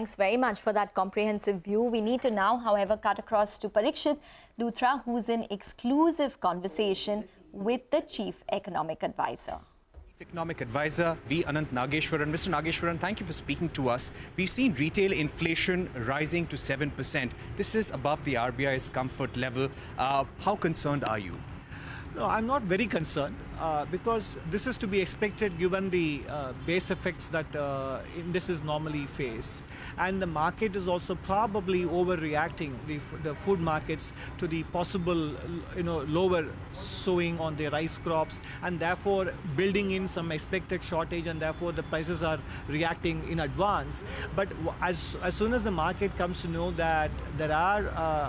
Thanks very much for that comprehensive view. We need to now, however, cut across to Parikshit Luthra, who's in exclusive conversation with the Chief Economic Advisor. Economic Advisor, Anantha Nageswaran. Mr. Nageswaran, thank you for speaking to us. We've seen retail inflation rising to 7%. This is above the RBI's comfort level. How concerned are you? No, I'm not very concerned because this is to be expected given the base effects that indices normally face. And the market is also probably overreacting, the food markets, to the possible lower sowing on the rice crops, and therefore building in some expected shortage, and therefore the prices are reacting in advance. But as soon as the market comes to know that there are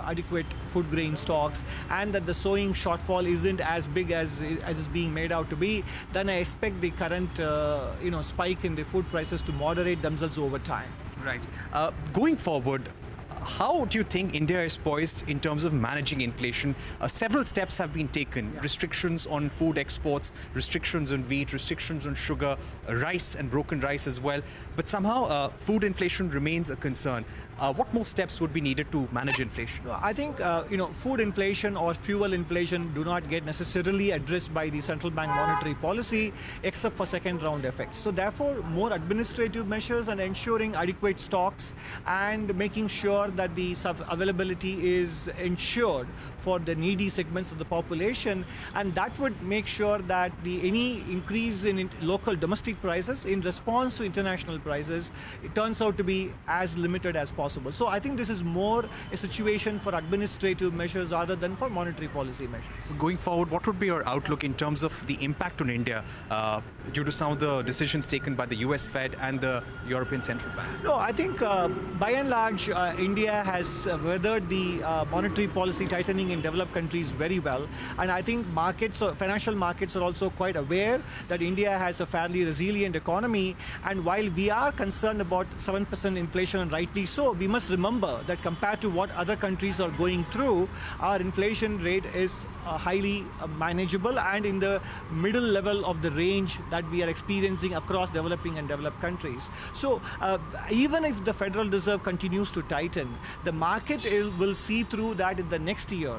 adequate food grain stocks and that the sowing shortfall isn't as big as is being made out to be, then I expect the current spike in the food prices to moderate themselves over time. Right. Going forward, how do you think India is poised in terms of managing inflation? Several steps have been taken. Restrictions on food exports, restrictions on wheat, restrictions on sugar, rice and broken rice as well. But somehow food inflation remains a concern. What more steps would be needed to manage inflation? I think food inflation or fuel inflation do not get necessarily addressed by the central bank monetary policy except for second round effects. So therefore more administrative measures and ensuring adequate stocks and making sure that the availability is ensured for the needy segments of the population, and that would make sure that any increase in local domestic prices in response to international prices, it turns out to be as limited as possible. So I think this is more a situation for administrative measures rather than for monetary policy measures. Going forward, what would be your outlook in terms of the impact on India due to some of the decisions taken by the US Fed and the European Central Bank? No, I think by and large, India has weathered the monetary policy tightening in developed countries very well. And I think financial markets are also quite aware that India has a fairly resilient economy. And while we are concerned about 7% inflation, and rightly so, we must remember that compared to what other countries are going through, our inflation rate is highly manageable and in the middle level of the range that we are experiencing across developing and developed countries. So even if the Federal Reserve continues to tighten, the market will see through that in the next year.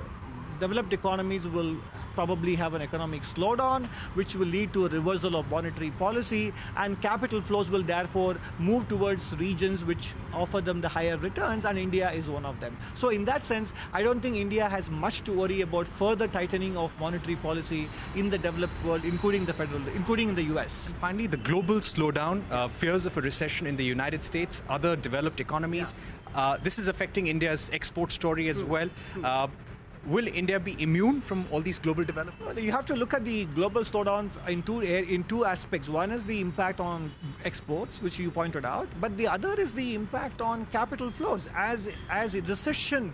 Developed economies will probably have an economic slowdown, which will lead to a reversal of monetary policy, and capital flows will therefore move towards regions which offer them the higher returns, and India is one of them. So in that sense, I don't think India has much to worry about further tightening of monetary policy in the developed world, including in the US. And finally, the global slowdown, fears of a recession in the United States, other developed economies. Yeah. This is affecting India's export story as well. Will India be immune from all these global developments? You have to look at the global slowdown in two aspects. One is the impact on exports, which you pointed out, but the other is the impact on capital flows. As a recession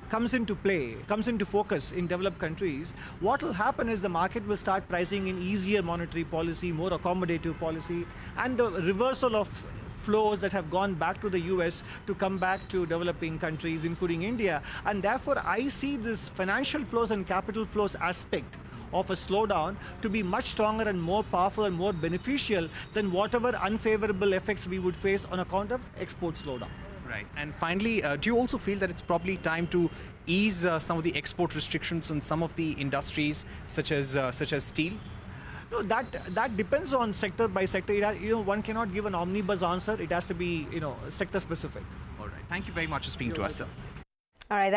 comes into focus in developed countries, what will happen is the market will start pricing in easier monetary policy, more accommodative policy, and the reversal of flows that have gone back to the US to come back to developing countries, including India. And therefore, I see this financial flows and capital flows aspect of a slowdown to be much stronger and more powerful and more beneficial than whatever unfavorable effects we would face on account of export slowdown. Right. And finally, do you also feel that it's probably time to ease some of the export restrictions on some of the industries, such as steel? No, that depends on sector by sector. One cannot give an omnibus answer. It has to be, sector specific. All right. Thank you very much for speaking to us, sir. All right.